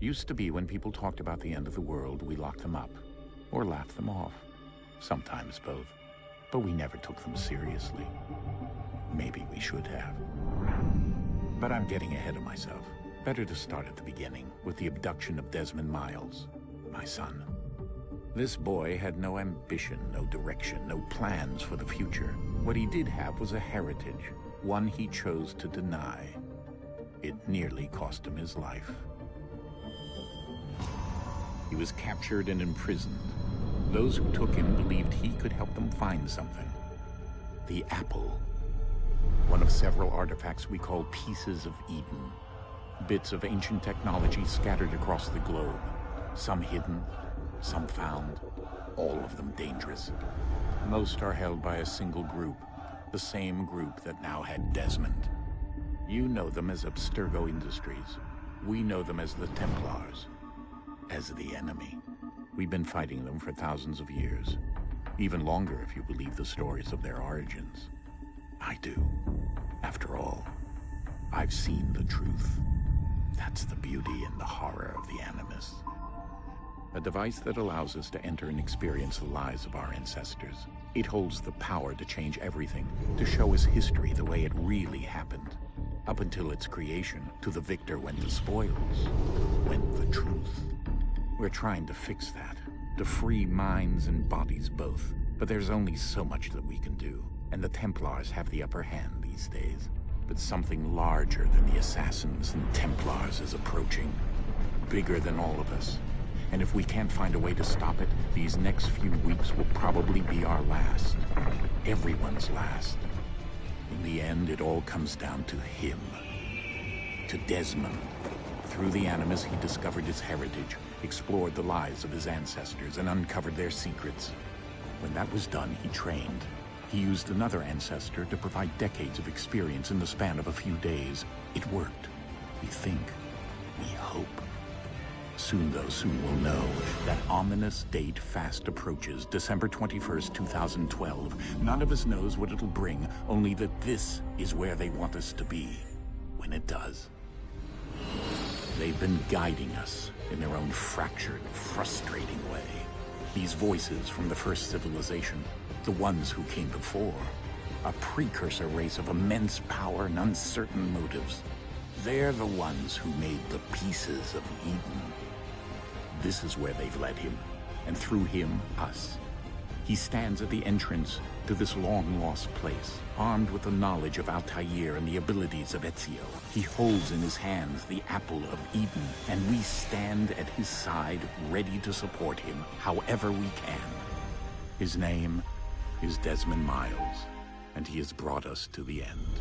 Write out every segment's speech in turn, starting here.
Used to be when people talked about the end of the world, we locked them up. Or laughed them off. Sometimes both. But we never took them seriously. Maybe we should have. But I'm getting ahead of myself. Better to start at the beginning, with the abduction of Desmond Miles, my son. This boy had no ambition, no direction, no plans for the future. What he did have was a heritage, one he chose to deny. It nearly cost him his life. He was captured and imprisoned. Those who took him believed he could help them find something. The apple. One of several artifacts we call pieces of Eden. Bits of ancient technology scattered across the globe. Some hidden, some found, all of them dangerous. Most are held by a single group, the same group that now had Desmond. You know them as Abstergo Industries. We know them as the Templars, as the enemy. We've been fighting them for thousands of years, even longer if you believe the stories of their origins. I do. After all, I've seen the truth. That's the beauty and the horror of the Animus. A device that allows us to enter and experience the lives of our ancestors. It holds the power to change everything, to show us history the way it really happened. Up until its creation, to the victor went the spoils, went the truth. We're trying to fix that, to free minds and bodies both. But there's only so much that we can do, and the Templars have the upper hand these days. But something larger than the Assassins and Templars is approaching, bigger than all of us. And if we can't find a way to stop it, these next few weeks will probably be our last. Everyone's last. In the end, it all comes down to him. To Desmond. Through the Animus, he discovered his heritage, explored the lives of his ancestors, and uncovered their secrets. When that was done, he trained. He used another ancestor to provide decades of experience in the span of a few days. It worked. We think. We hope. Soon, though, soon we'll know. That ominous date fast approaches, December 21st, 2012. None of us knows what it'll bring, only that this is where they want us to be, when it does. They've been guiding us in their own fractured, frustrating way. These voices from the first civilization, the ones who came before, a precursor race of immense power and uncertain motives. They're the ones who made the pieces of Eden. This is where they've led him, and through him, us. He stands at the entrance to this long-lost place, armed with the knowledge of Altair and the abilities of Ezio. He holds in his hands the apple of Eden, and we stand at his side, ready to support him however we can. His name is Desmond Miles, and he has brought us to the end.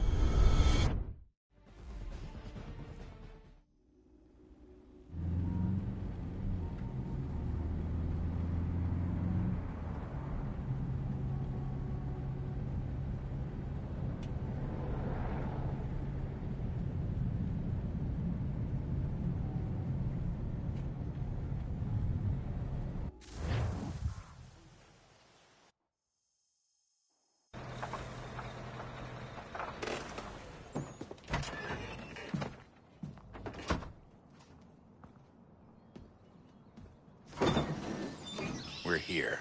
We're here.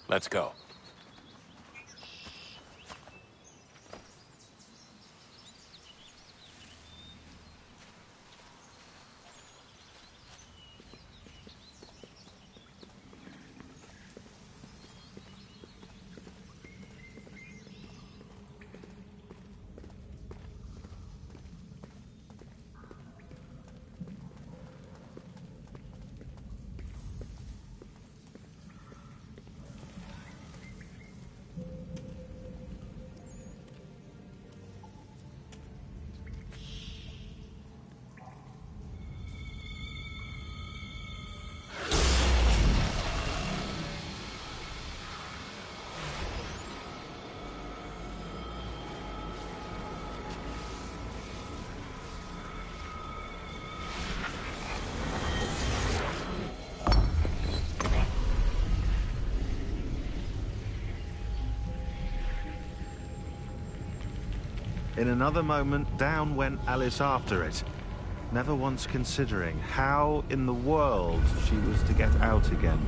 Let's go. In another moment, down went Alice after it, never once considering how in the world she was to get out again.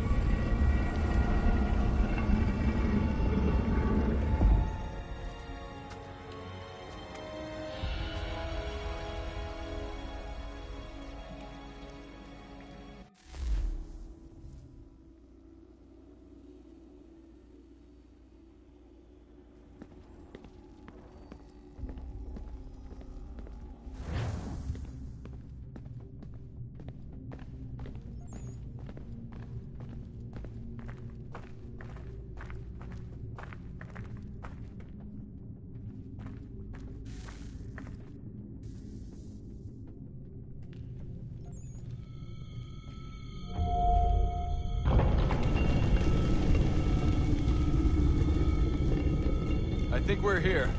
I think we're here.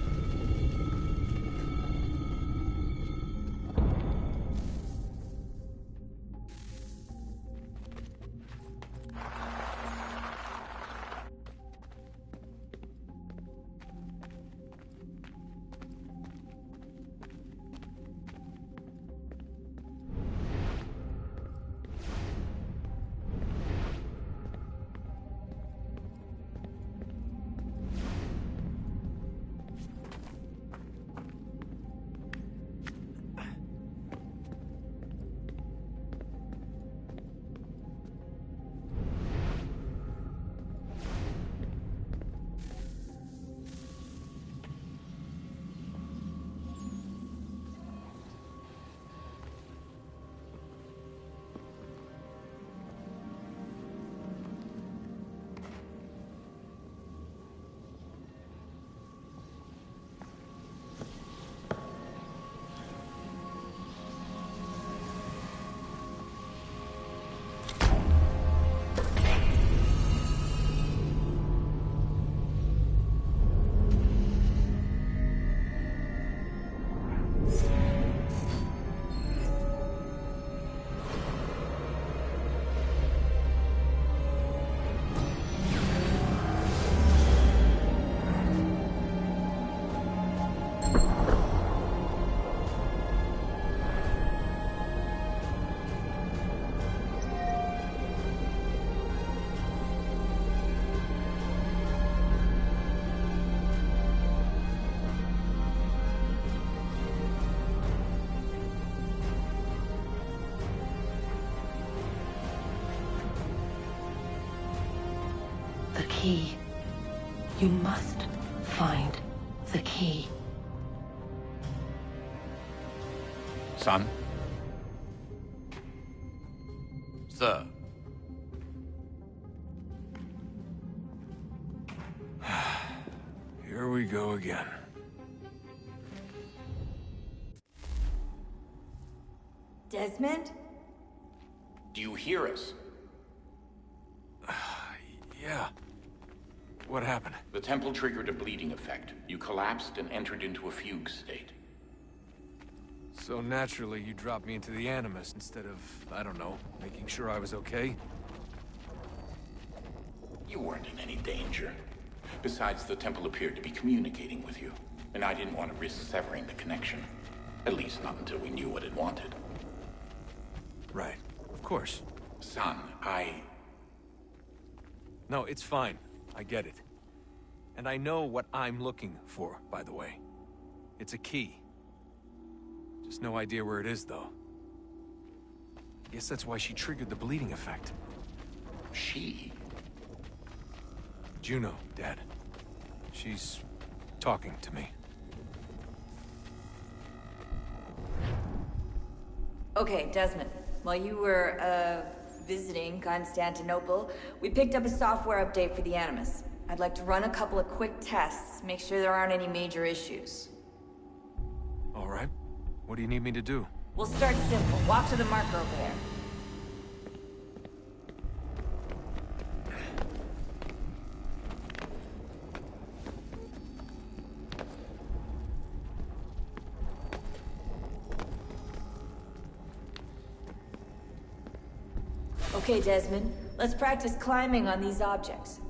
The key. You must find the key. Son? Sir. Here we go again. Desmond? Do you hear us? Yeah. What happened? The temple triggered a bleeding effect. You collapsed and entered into a fugue state. So naturally, you dropped me into the Animus instead of, I don't know, making sure I was okay? You weren't in any danger. Besides, the temple appeared to be communicating with you, and I didn't want to risk severing the connection. At least not until we knew what it wanted. Right. Of course. Son, No, it's fine. I get it. And I know what I'm looking for, by the way. It's a key. Just no idea where it is, though. Guess that's why she triggered the bleeding effect. She? Juno, Dad. She's talking to me. Okay, Desmond. While you were, visiting Constantinople, we picked up a software update for the Animus. I'd like to run a couple of quick tests, make sure there aren't any major issues. All right. What do you need me to do? We'll start simple. Walk to the marker over there. Okay, Desmond. Let's practice climbing on these objects.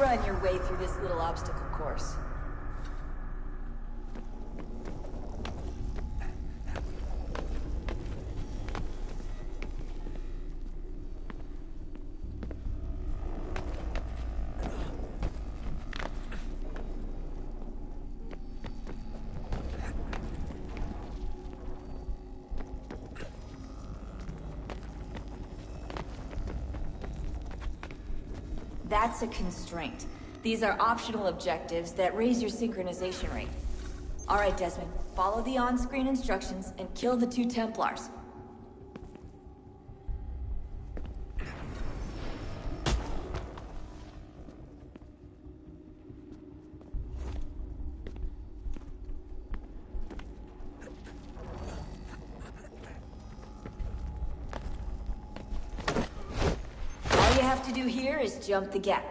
run your way through this little obstacle course. That's a constraint. These are optional objectives that raise your synchronization rate. Alright, Desmond, follow the on-screen instructions and kill the 2 Templars. All you have to do here is jump the gap.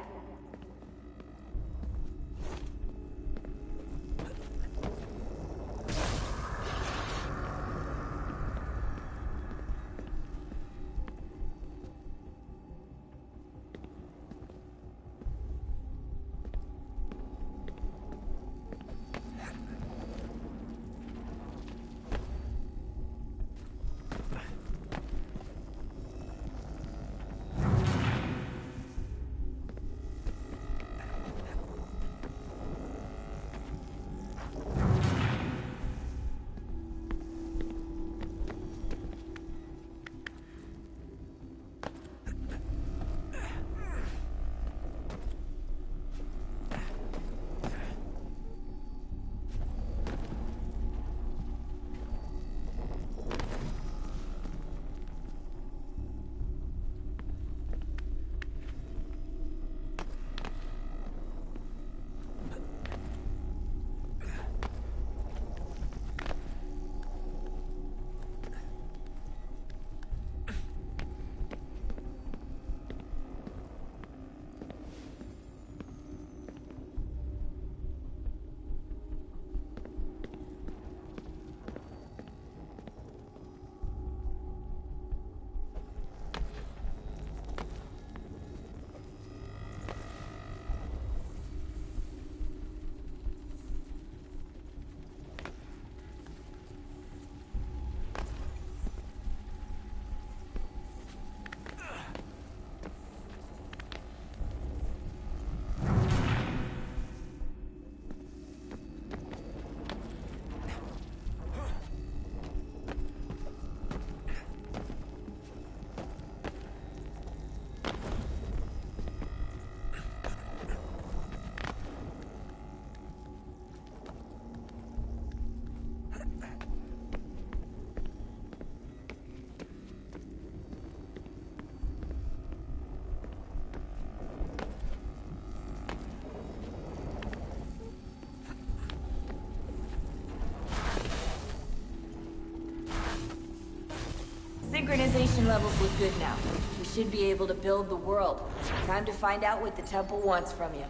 Synchronization levels look good now. We should be able to build the world. Time to find out what the temple wants from you.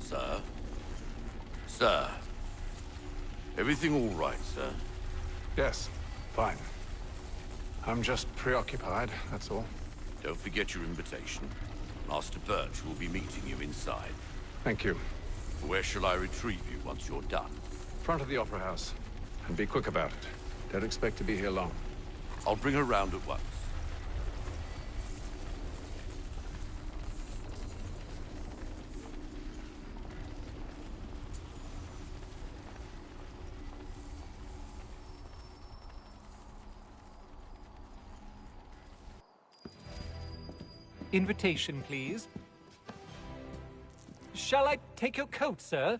Sir? Sir? Everything all right, sir? Yes, fine. I'm just preoccupied, that's all. Don't forget your invitation. Master Birch will be meeting you inside. Thank you. Where shall I retrieve you once you're done? Front of the Opera House. And be quick about it. Don't expect to be here long. I'll bring her round at once. Invitation, please. Shall I take your coat, sir?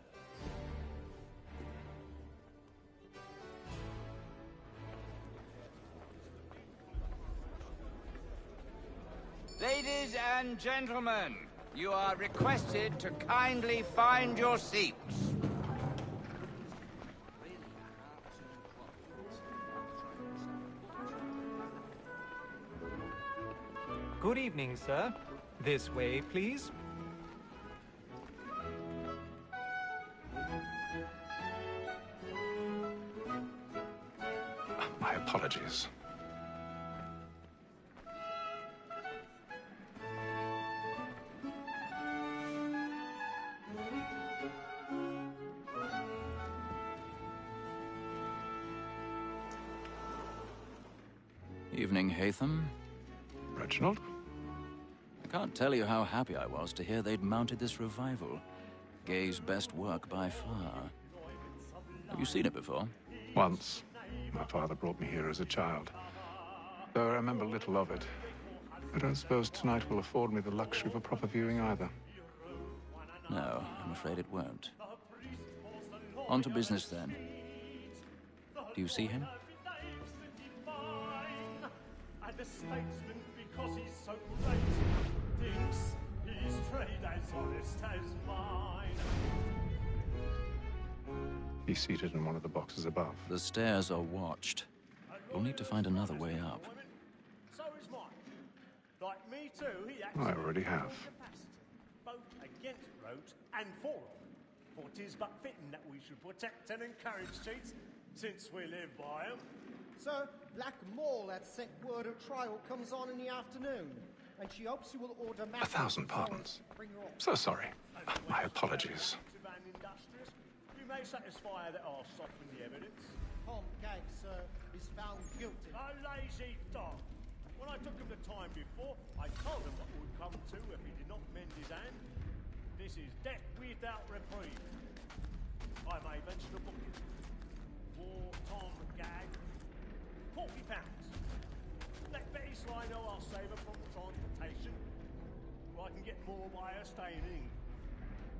Ladies and gentlemen, you are requested to kindly find your seats. Good evening, sir. This way, please. My apologies. Evening, Haytham. Reginald? I can't tell you how happy I was to hear they'd mounted this revival. Gay's best work by far. Have you seen it before? Once. My father brought me here as a child. Though I remember little of it. I don't suppose tonight will afford me the luxury of a proper viewing either. No, I'm afraid it won't. On to business, then. Do you see him? And the statesman, because he's so great, thinks his trade as honest as mine. He's seated in one of the boxes above. The stairs are watched. You'll need to find another way up. So is mine. Like me too, he I already have. Both against roads and for them. For 'tis but fitting that we should protect and encourage cheats, since we live by 'em. Sir, Black Mall had sent word of trial comes on in the afternoon, and she hopes you will order matters. 1,000 pardons. So sorry. My apologies. You may satisfy that I'll soften the evidence. Tom Gag, sir, is found guilty. A lazy dog. When I took him the time before, I told him what would come to if he did not mend his hand. This is death without reprieve. I may mention a book. For Tom Gag, £40. Let Betty Sly know I'll save her from the transportation, or I can get more by her staying in.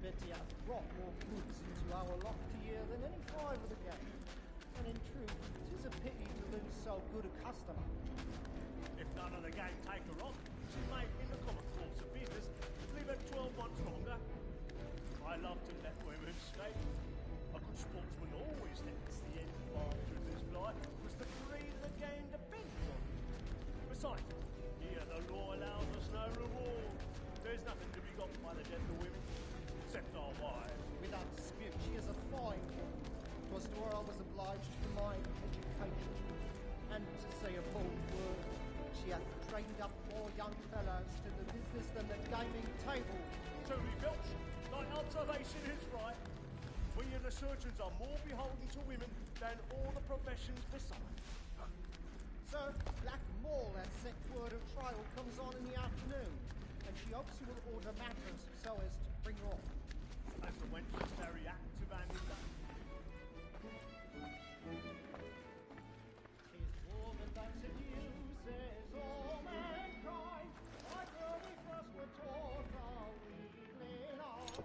Betty hath brought more goods into our lofty year than any five of the gang. And in truth, 'tis a pity to lose so good a customer. If none of the gang take her on, she may, in the common course of business, leave her 12 months longer. I love to let women stay. A good sportsman always lets the end after his fly, because the greed of the game depends on it. Besides, here the law allows us no reward. There's nothing to be got by the death of women, except our wives. Without dispute, she is a fine woman. 'Twas to her I was obliged to my education. And to say a bold word, she hath trained up more young fellows to the business than the gaming table. Truly, Filch, thy observation is right. We and the surgeons are more beholden to women than all the professions besides. Sir, Black Mall had sent word of trial comes on in the afternoon, and she hopes you will order matters so as to bring her off. As the wench is very active and industrious. His woman that seduces all mankind, like her we first were taught our weakling arts.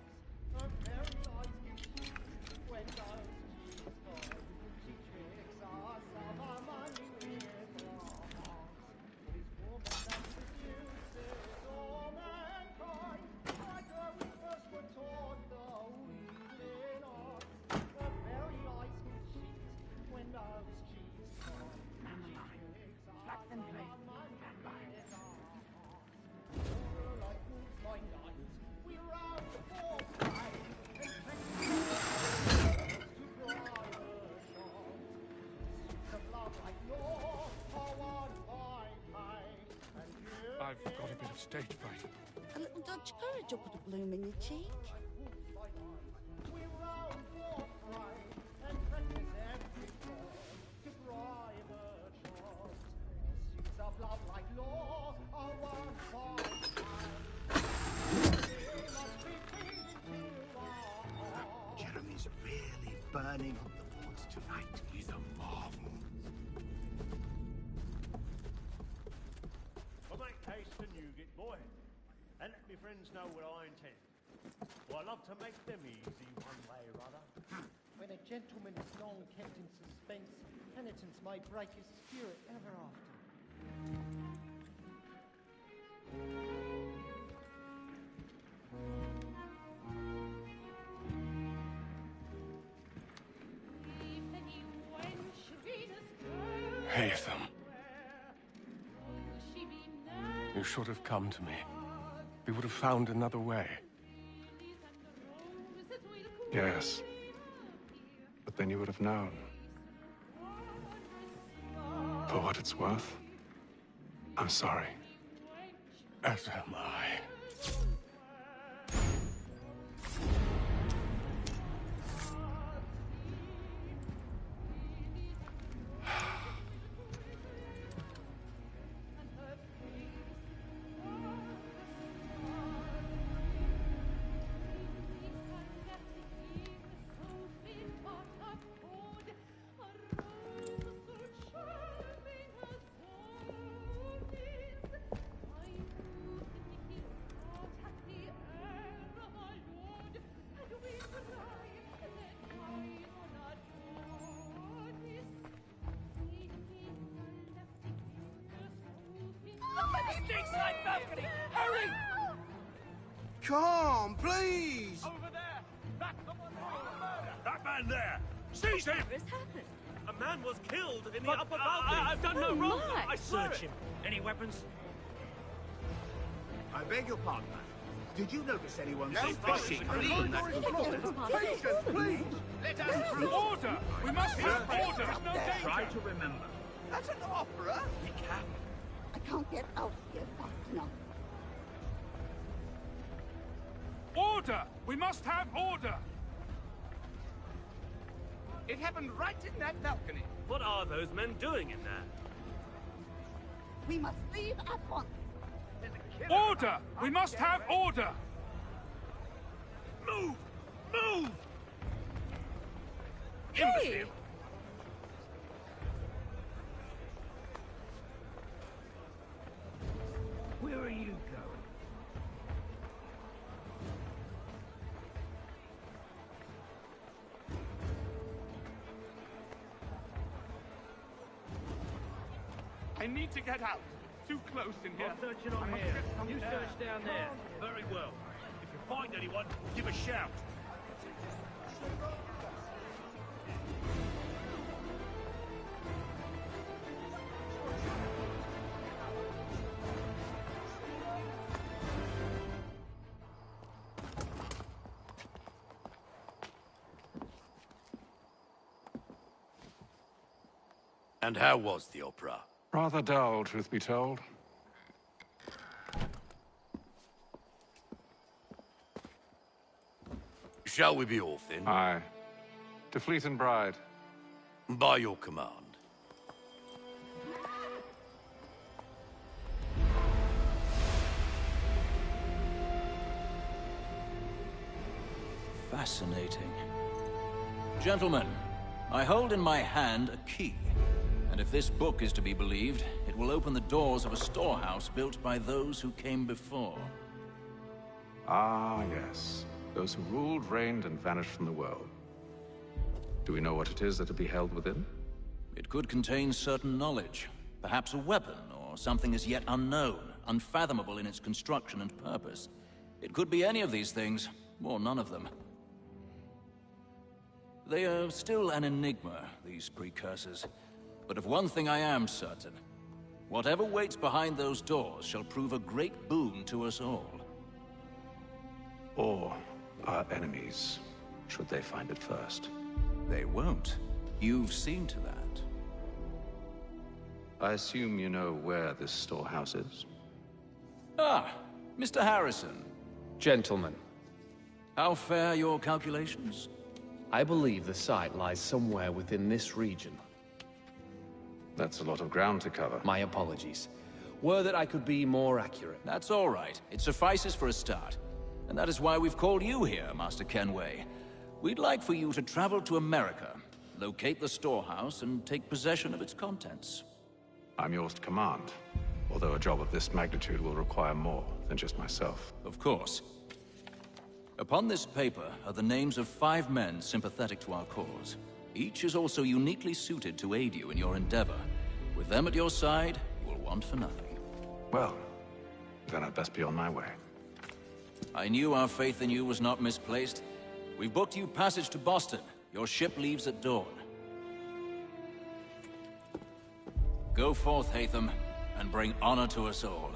Her very eyes give sheep when those she's gone. She tricks us of our money with her hearts. His woman that seduces all mankind, like her we first were taught the weakling arts. Her very eyes give sheep when those she's gone. She tricks us of our money with her hearts. Over like wolves by night, we round the foresight and practice to bribe her shots. Suits of love like yours are won by might, and you I've got a bit of stage fright. A little dodge courage will put a bloom in your cheek. we round forthright and practice every word to bribe her shots. Suits of love like yours are won by might. They must be pleasing to our hearts. Jeremy's really burning on the boards tonight. He's a marvel. Well, make haste and you get boy, and let me friends know what I intend. For I love to make them easy one way or other. When a gentleman is long kept in suspense, penitence may break his spirit ever after. Haytham. You should have come to me. we would have found another way. Yes. But then you would have known. For what it's worth, I'm sorry. As am I. Hurry! Come, please! Over there! That's someone murder! That man there! Seize him! What has happened? A man was killed in the upper balcony. I've done no wrong. I swear Search him. Any weapons? I beg your pardon, man. Did you notice anyone fishing? Patience, please! Let us through. Order! We must have order! There's no danger! Try to remember. That's an opera. Be careful. I can't get out here fast enough. Order! We must have order! It happened right in that balcony. What are those men doing in there? We must leave at once. Order! We must have order! Move! Move! Hey! Where are you going? I need to get out. Too close in here. I'm searching on here. You search down there. Very well. If you find anyone, give a shout. And how was the opera? Rather dull, truth be told. Shall we be off then? Aye. To Fleet and Bride. By your command. Fascinating. Gentlemen, I hold in my hand a key. And if this book is to be believed, it will open the doors of a storehouse built by those who came before. Ah, yes. Those who ruled, reigned, and vanished from the world. Do we know what it is that will be held within? It could contain certain knowledge. Perhaps a weapon, or something as yet unknown, unfathomable in its construction and purpose. It could be any of these things, or none of them. They are still an enigma, these precursors. But of one thing I am certain. Whatever waits behind those doors shall prove a great boon to us all. Or our enemies, should they find it first. They won't. You've seen to that. I assume you know where this storehouse is? Ah, Mr. Harrison. Gentlemen. How fare your calculations? I believe the site lies somewhere within this region. That's a lot of ground to cover. My apologies. Were that I could be more accurate. That's all right. It suffices for a start. And that is why we've called you here, Master Kenway. We'd like for you to travel to America, locate the storehouse, and take possession of its contents. I'm yours to command, although a job of this magnitude will require more than just myself. Of course. Upon this paper are the names of 5 men sympathetic to our cause. Each is also uniquely suited to aid you in your endeavor. With them at your side, you will want for nothing. Well, then I'd best be on my way. I knew our faith in you was not misplaced. We've booked you passage to Boston. Your ship leaves at dawn. Go forth, Hatham, and bring honor to us all.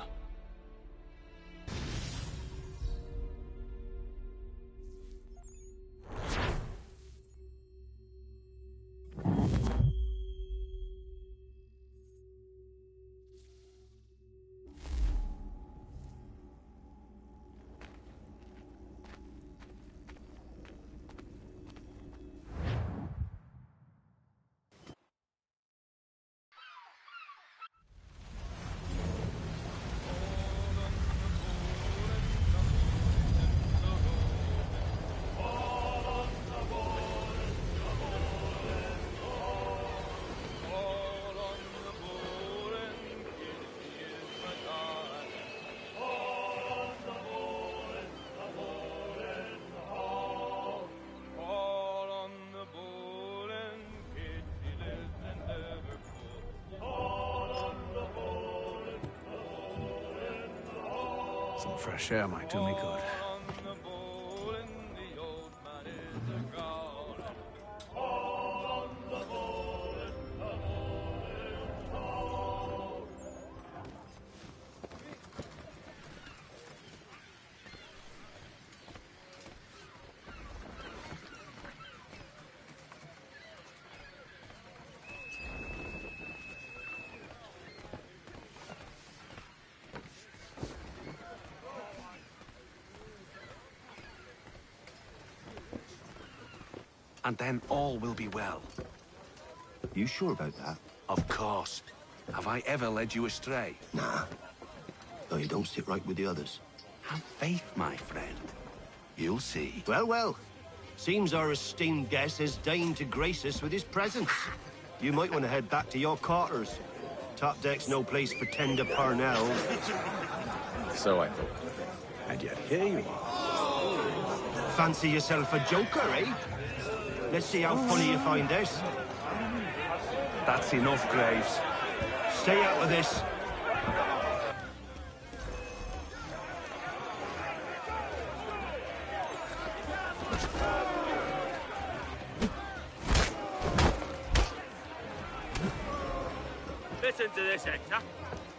Some fresh air might do me good. And then all will be well. You sure about that? Of course. Have I ever led you astray? Nah. Though you don't sit right with the others. Have faith, my friend. You'll see. Well, well. Seems our esteemed guest has deigned to grace us with his presence. You might want to head back to your quarters. Top deck's no place for tender Parnell. So I thought. And yet here you are. Fancy yourself a joker, eh? Let's see how funny you find this. That's enough, Graves. Stay out of this. Listen to this, Hector.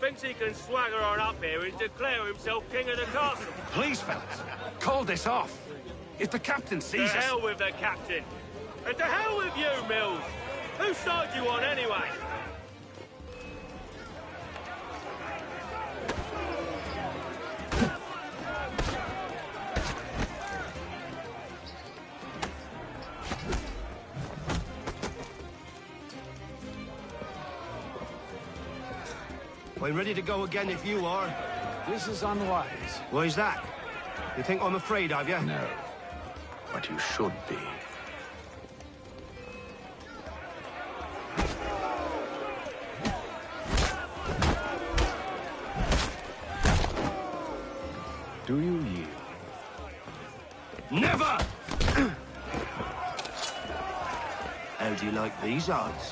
Thinks he can swagger on up here and declare himself king of the castle. Please, fellas, call this off. If the captain sees To us... hell with the captain. And to hell with you, Mills. Whose side you on, anyway? I'm ready to go again if you are. This is unwise. Why's that? You think I'm afraid of you? No. But you should be. Do you yield? Never! How do you like these odds?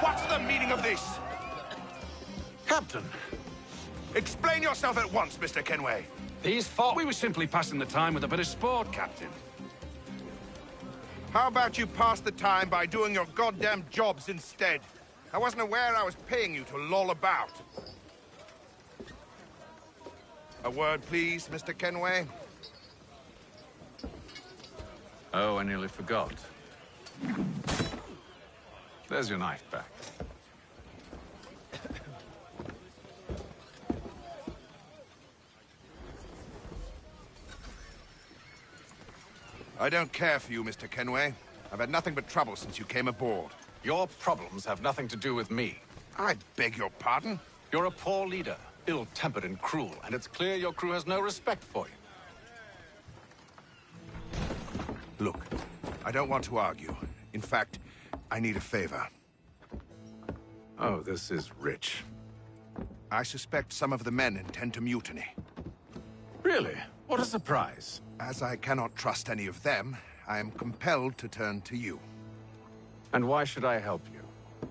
What's the meaning of this? Captain, Explain yourself at once, Mr. Kenway. these thought we were simply passing the time with a bit of sport, Captain. How about you pass the time by doing your goddamn jobs instead? I wasn't aware I was paying you to loll about. A word, please, Mr. Kenway. Oh, I nearly forgot. There's your knife back. I don't care for you, Mr. Kenway. I've had nothing but trouble since you came aboard. Your problems have nothing to do with me. I beg your pardon? You're a poor leader, ill-tempered and cruel, and it's clear your crew has no respect for you. Look, I don't want to argue. In fact, I need a favor. Oh, this is rich. I suspect some of the men intend to mutiny. Really? What a surprise. As I cannot trust any of them, I am compelled to turn to you. And why should I help you?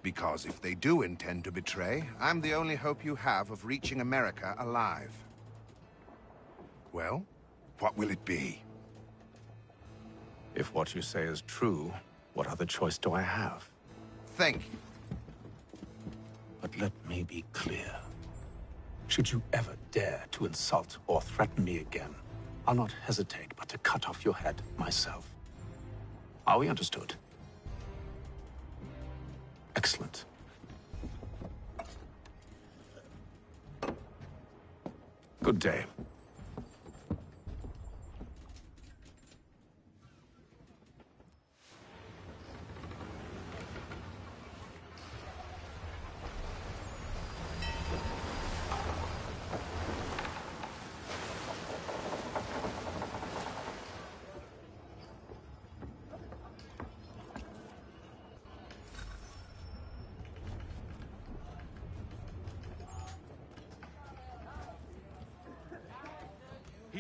Because if they do intend to betray, I'm the only hope you have of reaching America alive. Well, what will it be? If what you say is true, what other choice do I have? Thank you. But let me be clear. Should you ever dare to insult or threaten me again, I'll not hesitate but to cut off your head myself. Are we understood? Excellent. Good day.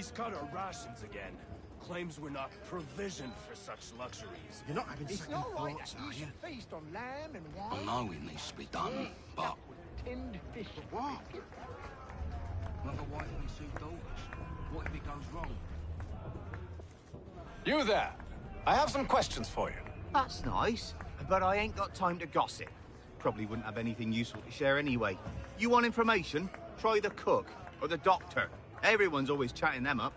He's cut our rations again. claims we're not provisioned for such luxuries. You're not having It's second not like thoughts, that. are You you? should feast on lamb and wine. I know it needs to be done, but Tinned fish. What? another wife and 2 daughters. What if it goes wrong? You there. I have some questions for you. That's nice, but I ain't got time to gossip. Probably wouldn't have anything useful to share anyway. You want information? Try the cook or the doctor. Everyone's always chatting them up.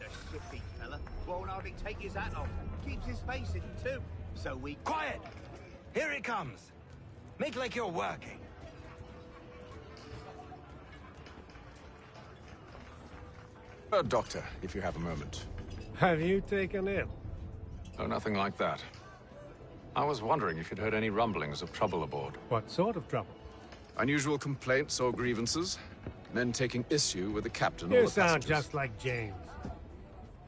The shifty fella won't hardly take his hat off. Keeps his face hidden too. So we... Quiet! Here it comes. Make like you're working. Doctor, if you have a moment. Have you taken ill? Oh, nothing like that. I was wondering if you'd heard any rumblings of trouble aboard. What sort of trouble? Unusual complaints or grievances? Men taking issue with the captain or You the sound passengers. just like James.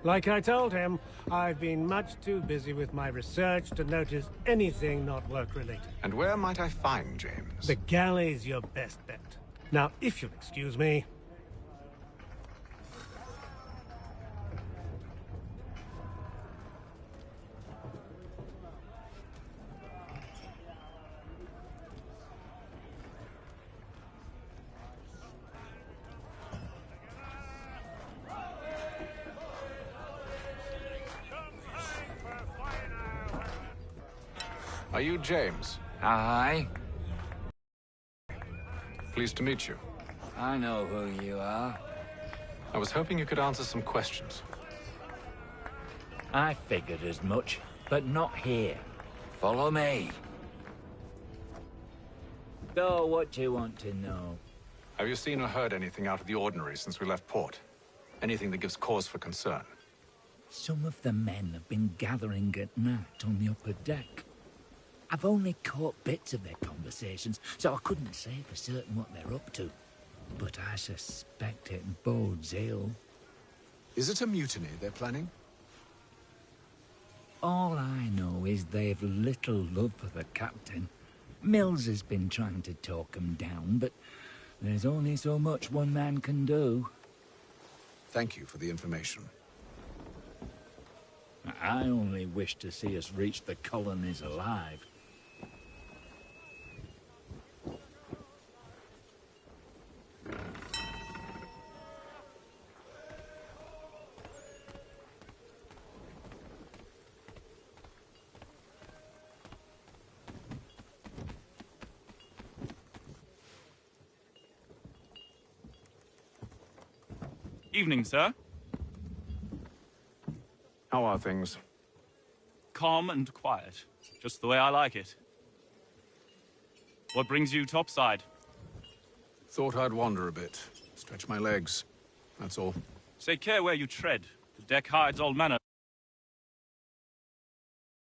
Like I told him, I've been much too busy with my research to notice anything not work-related. And where might I find James? The galley's your best bet. Now, if you'll excuse me... Are you James? Aye. Pleased to meet you. I know who you are. I was hoping you could answer some questions. I figured as much, but not here. Follow me. So, what do you want to know? Have you seen or heard anything out of the ordinary since we left port? Anything that gives cause for concern? Some of the men have been gathering at night on the upper deck. I've only caught bits of their conversations, so I couldn't say for certain what they're up to. But I suspect it bodes ill. Is it a mutiny they're planning? All I know is they've little love for the captain. Mills has been trying to talk 'em down, but there's only so much one man can do. Thank you for the information. I only wish to see us reach the colonies alive. Evening, sir. How are things? Calm and quiet. Just the way I like it. What brings you topside? Thought I'd wander a bit. Stretch my legs. That's all. Take care where you tread. The deck hides all manner.